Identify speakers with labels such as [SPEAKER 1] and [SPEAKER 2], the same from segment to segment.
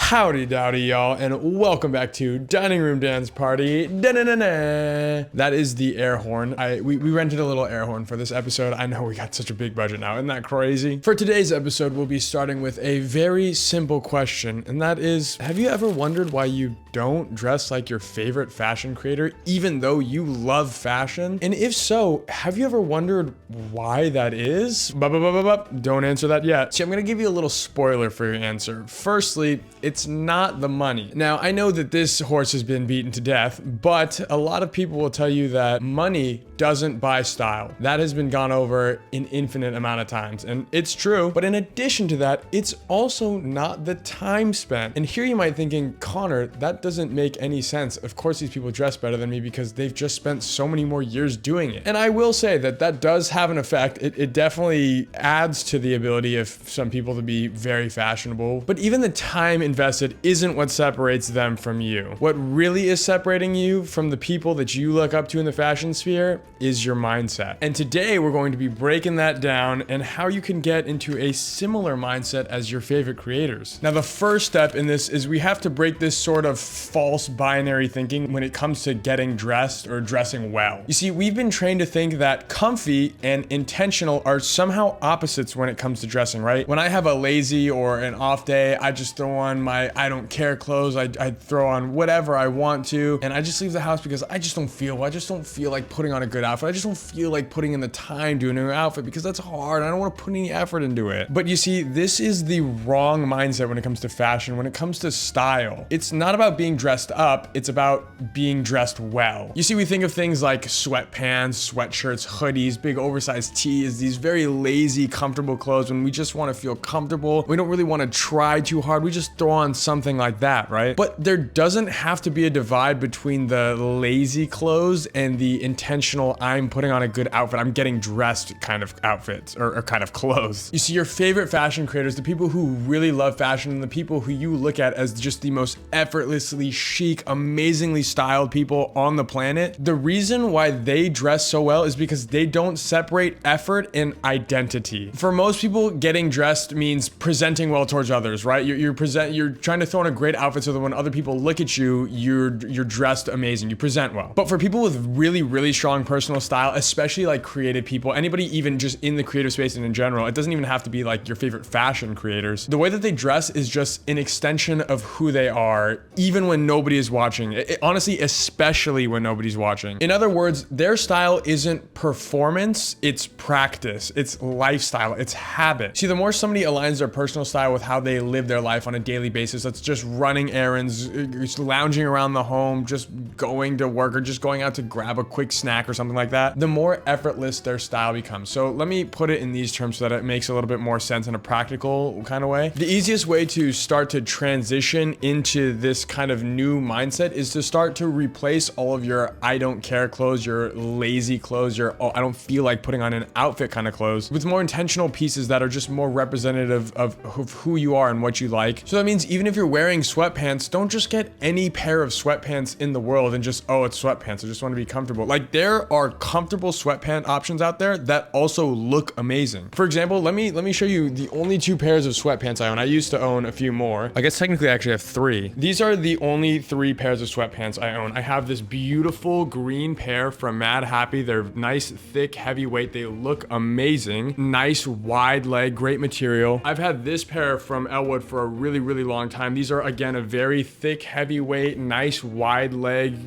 [SPEAKER 1] Howdy dowdy, y'all, and welcome back to Dining Room Dance Party. Da-na-na-na. That is the air horn. We rented a little air horn for this episode. I know we got such a big budget now. Isn't that crazy? For today's episode, we'll be starting with a very simple question, and that is, have you ever wondered why you don't dress like your favorite fashion creator, even though you love fashion? And if so, have you ever wondered why that is? Don't answer that yet. See, I'm gonna give you a little spoiler for your answer. Firstly, it's not the money. Now, I know that this horse has been beaten to death, but a lot of people will tell you that money doesn't buy style. That has been gone over an infinite amount of times, and it's true. But in addition to that, it's also not the time spent. And here you might be thinking, Connor, that doesn't make any sense. Of course these people dress better than me because they've just spent so many more years doing it. And I will say that that does have an effect. It definitely adds to the ability of some people to be very fashionable. But even the time invested isn't what separates them from you. What really is separating you from the people that you look up to in the fashion sphere is your mindset. And today we're going to be breaking that down and how you can get into a similar mindset as your favorite creators. Now, the first step in this is we have to break this sort of false binary thinking when it comes to getting dressed or dressing well. You see, we've been trained to think that comfy and intentional are somehow opposites when it comes to dressing, right? When I have a lazy or an off day, I just throw on my I don't care clothes. I throw on whatever I want to, and I just leave the house because I just don't feel like putting on a good outfit. I just don't feel like putting in the time doing a new outfit because that's hard. I don't want to put any effort into it. But you see, this is the wrong mindset when it comes to fashion, when it comes to style. It's not about being dressed up, it's about being dressed well. You see, we think of things like sweatpants, sweatshirts, hoodies, big oversized tees, these very lazy, comfortable clothes when we just want to feel comfortable. We don't really want to try too hard. We just throw on something like that, right? But there doesn't have to be a divide between the lazy clothes and the intentional, I'm putting on a good outfit, I'm getting dressed kind of outfits or kind of clothes. You see, your favorite fashion creators, the people who really love fashion and the people who you look at as just the most effortlessly chic, amazingly styled people on the planet, the reason why they dress so well is because they don't separate effort and identity. For most people, getting dressed means presenting well towards others, right? You're trying to throw on a great outfit so that when other people look at you, you're dressed amazing, you present well. But for people with really, really strong personal style, especially like creative people, anybody even just in the creative space and in general, it doesn't even have to be like your favorite fashion creators. The way that they dress is just an extension of who they are, even when nobody is watching. Honestly, especially when nobody's watching. In other words, their style isn't performance, it's practice, it's lifestyle, it's habit. See, the more somebody aligns their personal style with how they live their life on a daily basis, that's just running errands, just lounging around the home, just going to work, or just going out to grab a quick snack or something like that, the more effortless their style becomes. So let me put it in these terms so that it makes a little bit more sense in a practical kind of way. The easiest way to start to transition into this kind of new mindset is to start to replace all of your I don't care clothes, your lazy clothes, your I don't feel like putting on an outfit kind of clothes with more intentional pieces that are just more representative of who you are and what you like. So that means even if you're wearing sweatpants, don't just get any pair of sweatpants in the world and just, oh, it's sweatpants, I just want to be comfortable. Like, there are comfortable sweatpant options out there that also look amazing. For example, let me show you the only two pairs of sweatpants I own. I used to own a few more. I guess technically I actually have three. These are the only three pairs of sweatpants I own. I have this beautiful green pair from Mad Happy. They're nice, thick, heavyweight. They look amazing. Nice, wide leg, great material. I've had this pair from Elwood for a really, really long time. These are, again, a very thick, heavyweight, nice, wide leg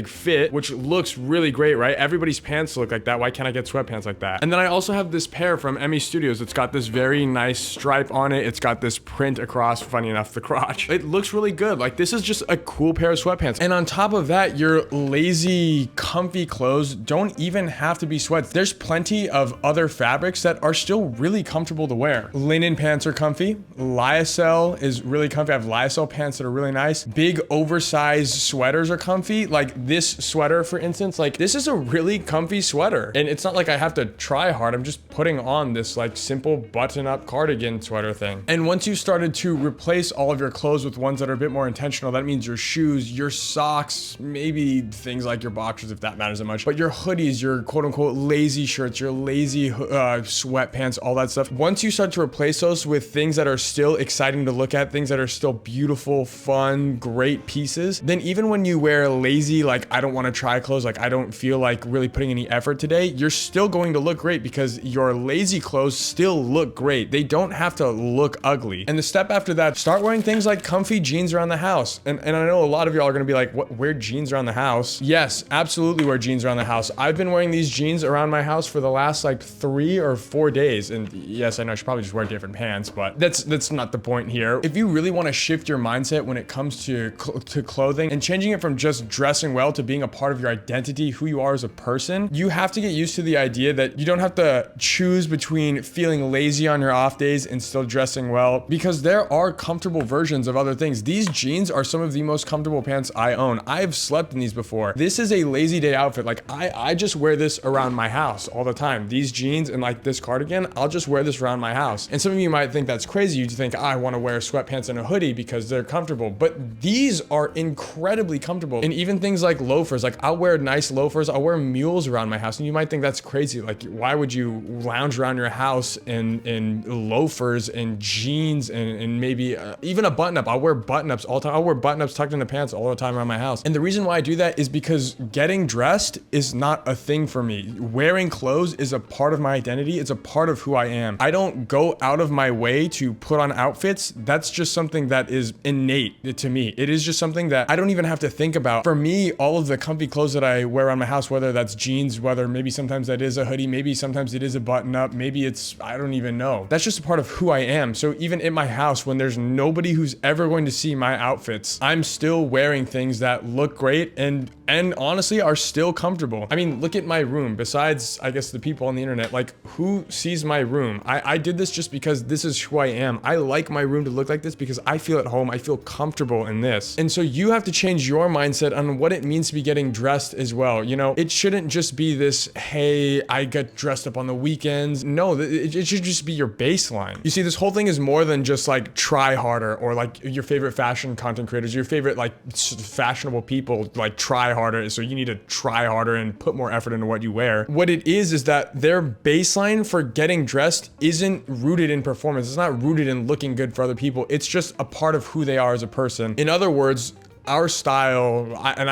[SPEAKER 1] fit, which looks really great, right? Everybody's pants look like that. Why can't I get sweatpants like that? And then I also have this pair from Emmy Studios. It's got this very nice stripe on it. It's got this print across, funny enough, the crotch. It looks really good. Like, this is just a cool pair of sweatpants. And on top of that, your lazy, comfy clothes don't even have to be sweats. There's plenty of other fabrics that are still really comfortable to wear. Linen pants are comfy. Lyocell is really comfy. I have Lyocell pants that are really nice. Big oversized sweaters are comfy. Like this sweater, for instance, like this is a really comfy sweater. And it's not like I have to try hard. I'm just putting on this like simple button up cardigan sweater thing. And once you started to replace all of your clothes with ones that are a bit more intentional, that means your shoes, your socks, maybe things like your boxers, if that matters that much, but your hoodies, your quote unquote lazy shirts, your lazy sweatpants, all that stuff. Once you start to replace those with things that are still exciting to look at, things that are still beautiful, fun, great pieces, then even when you wear lazy, like I don't want to try clothes, like I don't feel like really putting any effort today, you're still going to look great because your lazy clothes still look great. They don't have to look ugly. And the step after that, start wearing things like comfy jeans around the house. And I know a lot of y'all are gonna be like, what, wear jeans around the house? Yes, absolutely wear jeans around the house. I've been wearing these jeans around my house for the last like 3 or 4 days. And yes, I know I should probably just wear different pants, but that's not the point here. If you really want to shift your mindset when it comes to clothing and changing it from just dressing well to being a part of your identity, who you are as a person, you have to get used to the idea that you don't have to choose between feeling lazy on your off days and still dressing well, because there are comfortable versions of other things. These jeans are some of the most comfortable pants I own. I've slept in these before. This is a lazy day outfit. Like I just wear this around my house all the time. These jeans and like this cardigan, I'll just wear this around my house. And some of you might think that's crazy. You think, I want to wear sweatpants and a hoodie because they're comfortable, but these are incredibly comfortable. And even things like loafers, like I'll wear nice loafers, I'll wear mules around my house. And you might think that's crazy. Like, why would you lounge around your house in loafers and jeans and maybe even a button up? I'll wear button ups all the time. I'll wear button ups tucked into pants all the time around my house. And the reason why I do that is because getting dressed is not a thing for me. Wearing clothes is a part of my identity. It's a part of who I am. I don't go out of my way to put on outfits. That's just something that is innate to me. It is just something that I don't even have to think about. For me, all of the comfy clothes that I wear around my house, whether that's jeans, whether maybe sometimes that is a hoodie, maybe sometimes it is a button up, maybe it's, I don't even know. That's just a part of who I am. So even in my house, when there's nobody who's ever going to see my outfits, I'm still wearing things that look great and honestly are still comfortable. I mean, look at my room. Besides, I guess, the people on the internet, like, who sees my room? I did this just because this is who I am. I like my room to look like this because I feel at home. I feel comfortable in this. And so you have to change your mindset on what it means to be getting dressed as well. You know, it shouldn't just be this, hey, I get dressed up on the weekends. No, it should just be your baseline. You see, this whole thing is more than just like try harder or like your favorite fashion content creators, your favorite like fashionable people like try harder. So you need to try harder and put more effort into what you wear. What it is that their baseline for getting dressed isn't rooted in performance. It's not rooted in looking good for other people. It's just a part of who they are as a person. In other words, our style,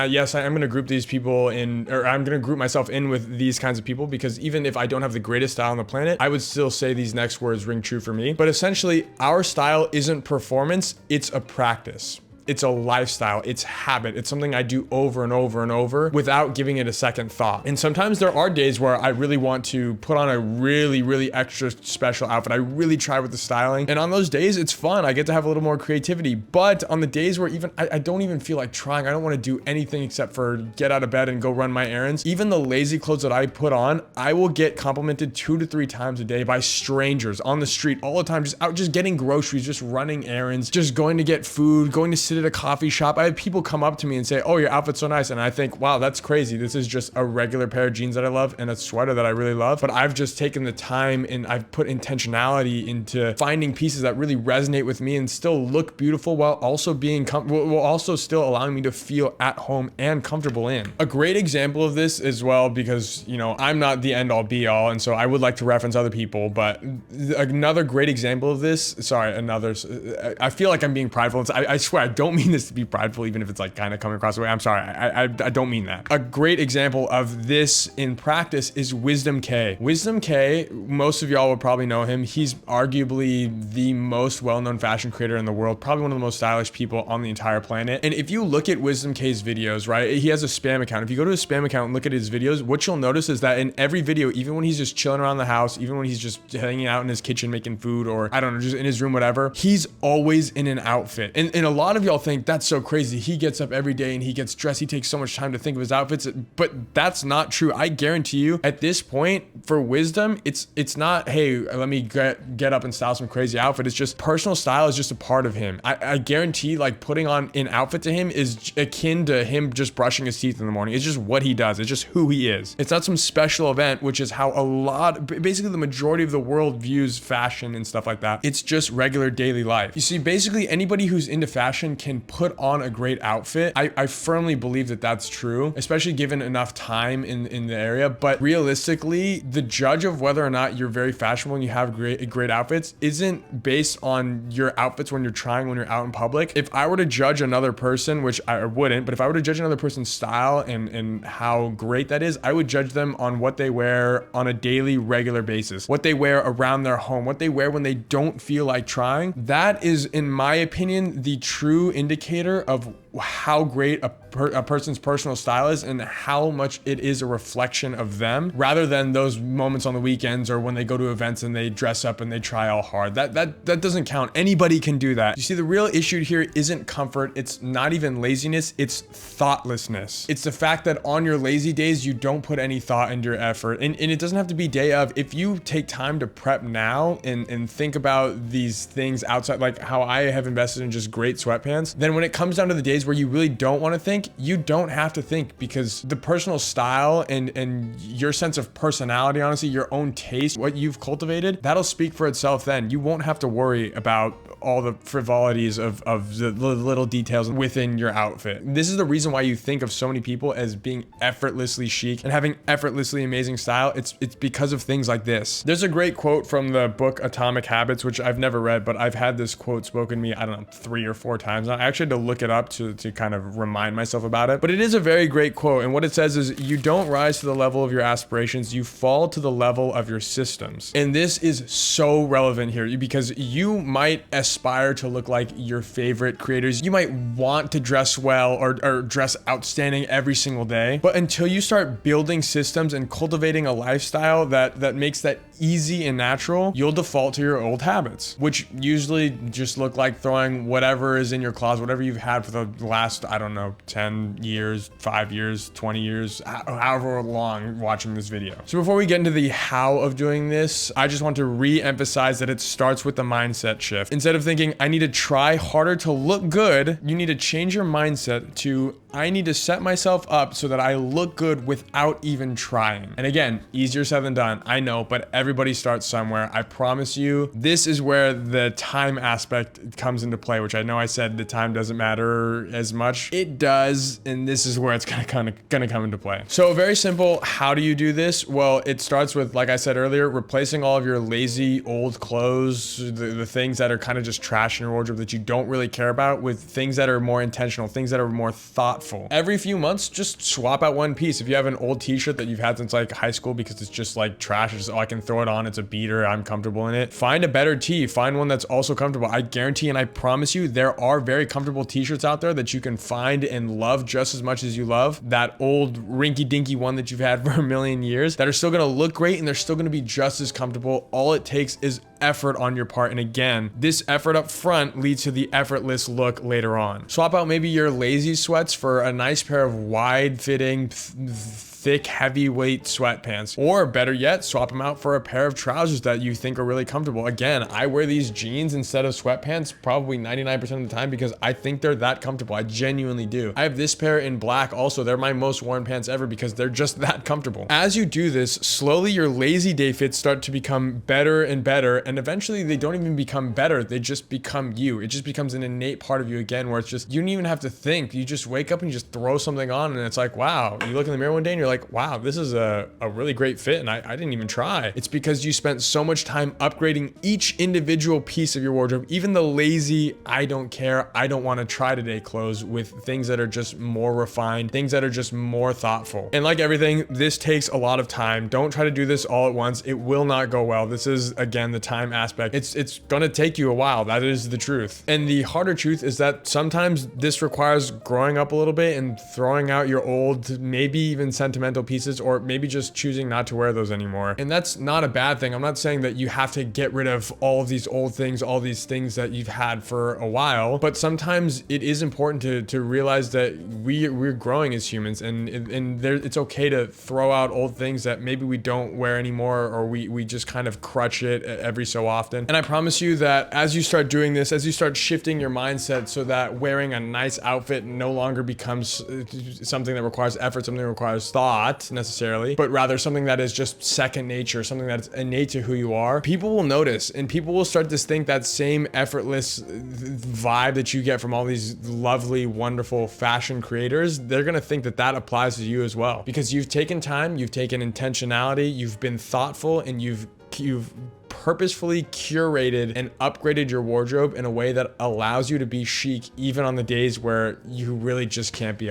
[SPEAKER 1] yes, I'm going to group these people in, or I'm going to group myself in with these kinds of people, because even if I don't have the greatest style on the planet, I would still say these next words ring true for me. But essentially, our style isn't performance, it's a practice. It's a lifestyle, it's habit. It's something I do over and over and over without giving it a second thought. And sometimes there are days where I really want to put on a really, really extra special outfit. I really try with the styling. And on those days, it's fun. I get to have a little more creativity. But on the days where even I don't even feel like trying, I don't want to do anything except for get out of bed and go run my errands. Even the lazy clothes that I put on, I will get complimented 2 to 3 times a day by strangers on the street all the time, just out, just getting groceries, just running errands, just going to get food, going to sit at a coffee shop. I have people come up to me and say, oh, your outfit's so nice. And I think, wow, that's crazy. This is just a regular pair of jeans that I love and a sweater that I really love. But I've just taken the time and I've put intentionality into finding pieces that really resonate with me and still look beautiful while also being while also still allowing me to feel at home and comfortable in. A great example of this as well, because, you know, I'm not the end all be all. And so I would like to reference other people, but another great example of this, I feel like I'm being prideful. I swear, I don't mean this to be prideful, even if it's like kind of coming across the way. I'm sorry. I don't mean that. A great example of this in practice is Wisdom K. Wisdom K, most of y'all will probably know him. He's arguably the most well-known fashion creator in the world, probably one of the most stylish people on the entire planet. And if you look at Wisdom K's videos, right, he has a spam account. If you go to his spam account and look at his videos, what you'll notice is that in every video, even when he's just chilling around the house, even when he's just hanging out in his kitchen making food, or I don't know, just in his room, whatever, he's always in an outfit. And a lot of y'all think that's so crazy. He gets up every day and he gets dressed. He takes so much time to think of his outfits, but that's not true. I guarantee you at this point for Wisdom, it's not, hey, let me get up and style some crazy outfit. It's just personal style is just a part of him. I guarantee like putting on an outfit to him is akin to him just brushing his teeth in the morning. It's just what he does. It's just who he is. It's not some special event, which is how basically the majority of the world views fashion and stuff like that. It's just regular daily life. You see, basically anybody who's into fashion can put on a great outfit. I firmly believe that that's true, especially given enough time in the area. But realistically, the judge of whether or not you're very fashionable and you have great outfits isn't based on your outfits when you're trying, when you're out in public. If I were to judge another person, which I wouldn't, but if I were to judge another person's style and how great that is, I would judge them on what they wear on a daily, regular basis, what they wear around their home, what they wear when they don't feel like trying. That is, in my opinion, the true indicator of how great a person's personal style is and how much it is a reflection of them, rather than those moments on the weekends or when they go to events and they dress up and they try all hard. That doesn't count. Anybody can do that. You see, the real issue here isn't comfort. It's not even laziness. It's thoughtlessness. It's the fact that on your lazy days, you don't put any thought into your effort. And it doesn't have to be day of. If you take time to prep now and think about these things outside, like how I have invested in just great sweatpants, then when it comes down to the days where you really don't want to think, you don't have to think, because the personal style and your sense of personality, honestly, your own taste, what you've cultivated, that'll speak for itself then. You won't have to worry about all the frivolities of the little details within your outfit. This is the reason why you think of so many people as being effortlessly chic and having effortlessly amazing style. It's because of things like this. There's a great quote from the book Atomic Habits, which I've never read, but I've had this quote spoken to me, I don't know, 3 or 4 times. I actually had to look it up to kind of remind myself about it, but it is a very great quote. And what it says is, you don't rise to the level of your aspirations, you fall to the level of your systems. And this is so relevant here, because you might aspire to look like your favorite creators. You might want to dress well or dress outstanding every single day. But until you start building systems and cultivating a lifestyle that makes that easy and natural, you'll default to your old habits, which usually just look like throwing whatever is in your closet, whatever you've had for the last, I don't know, 10 years, 5 years, 20 years, however long watching this video. So before we get into the how of doing this, I just want to re-emphasize that it starts with the mindset shift. Instead of thinking, I need to try harder to look good, you need to change your mindset to, I need to set myself up so that I look good without even trying. And again, easier said than done, I know, but everybody starts somewhere. I promise you, this is where the time aspect comes into play, which I know I said the time doesn't matter as much. It does, and this is where it's gonna come into play. So very simple, how do you do this? Well, it starts with, like I said earlier, replacing all of your lazy old clothes, the things that are kind of just trash in your wardrobe that you don't really care about, with things that are more intentional, things that are more thoughtful. Every few months, just swap out one piece. If you have an old t-shirt that you've had since like high school because it's just like trash, it's just, oh, I can throw it on, it's a beater, I'm comfortable in it. Find a better tee, find one that's also comfortable. I guarantee and I promise you, there are very comfortable t-shirts out there that you can find and love just as much as you love that old rinky-dinky one that you've had for a million years, that are still gonna look great and they're still gonna be just as comfortable. All it takes is effort on your part. And again, this effort up front leads to the effortless look later on. Swap out maybe your lazy sweats for a nice pair of wide fitting, thick, heavyweight sweatpants, or better yet, swap them out for a pair of trousers that you think are really comfortable. Again, I wear these jeans instead of sweatpants probably 99% of the time because I think they're that comfortable. I genuinely do. I have this pair in black also. They're my most worn pants ever because they're just that comfortable. As you do this, slowly your lazy day fits start to become better and better, and eventually they don't even become better. They just become you. It just becomes an innate part of you again, where it's just, you don't even have to think. You just wake up and you just throw something on and it's like, wow. You look in the mirror one day and you're like, wow, this is a really great fit and I didn't even try. It's because you spent so much time upgrading each individual piece of your wardrobe, even the lazy, I don't care, I don't want to try today clothes, with things that are just more refined, things that are just more thoughtful. And like everything, this takes a lot of time. Don't try to do this all at once. It will not go well. This is, again, the time aspect. It's gonna take you a while. That is the truth. And the harder truth is that sometimes this requires growing up a little bit and throwing out your old, maybe even sentimental pieces, or maybe just choosing not to wear those anymore. And that's not a bad thing. I'm not saying that you have to get rid of all of these old things, all these things that you've had for a while, but sometimes it is important to realize that we're growing as humans, and it's okay to throw out old things that maybe we don't wear anymore, or we just kind of crutch it every so often. And I promise you that as you start doing this, as you start shifting your mindset so that wearing a nice outfit no longer becomes something that requires effort, something that requires thought, lot necessarily, but rather something that is just second nature, something that's innate to who you are, people will notice and people will start to think that same effortless vibe that you get from all these lovely, wonderful fashion creators. They're going to think that that applies to you as well, because you've taken time, you've taken intentionality, you've been thoughtful, and you've purposefully curated and upgraded your wardrobe in a way that allows you to be chic even on the days where you really just can't be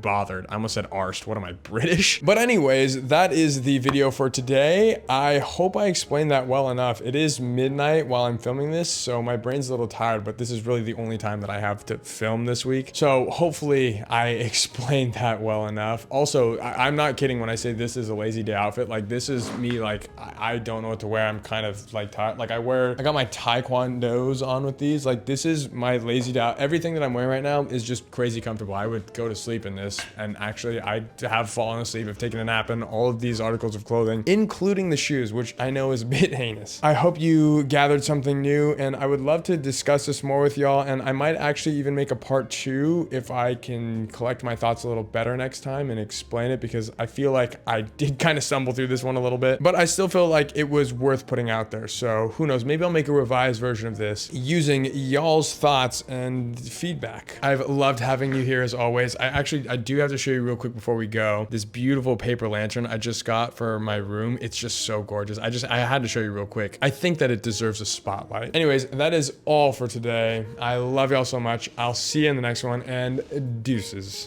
[SPEAKER 1] bothered. I almost said arsed. What am I, British? But anyways, that is the video for today. I hope I explained that well enough. It is midnight while I'm filming this, so my brain's a little tired, but this is really the only time that I have to film this week. So hopefully I explained that well enough. Also, I'm not kidding when I say this is a lazy day outfit. Like, this is me, like, I don't know what to wear. I'm kind of like tired. Like, I got my taekwondos on with these. Like, this is my lazy day out. Everything that I'm wearing right now is just crazy comfortable. I would go to sleep in this, and actually I have fallen asleep. I've taken a nap in all of these articles of clothing, including the shoes, which I know is a bit heinous. I hope you gathered something new, and I would love to discuss this more with y'all, and I might actually even make a part 2 if I can collect my thoughts a little better next time and explain it, because I feel like I did kind of stumble through this one a little bit, but I still feel like it was worth putting out there. So who knows, maybe I'll make a revised version of this using y'all's thoughts and feedback. I've loved having you here as always. I do have to show you real quick before we go this beautiful paper lantern I just got for my room. It's just so gorgeous. I had to show you real quick. I think that it deserves a spotlight. Anyways, that is all for today. I love y'all so much. I'll see you in the next one, and deuces.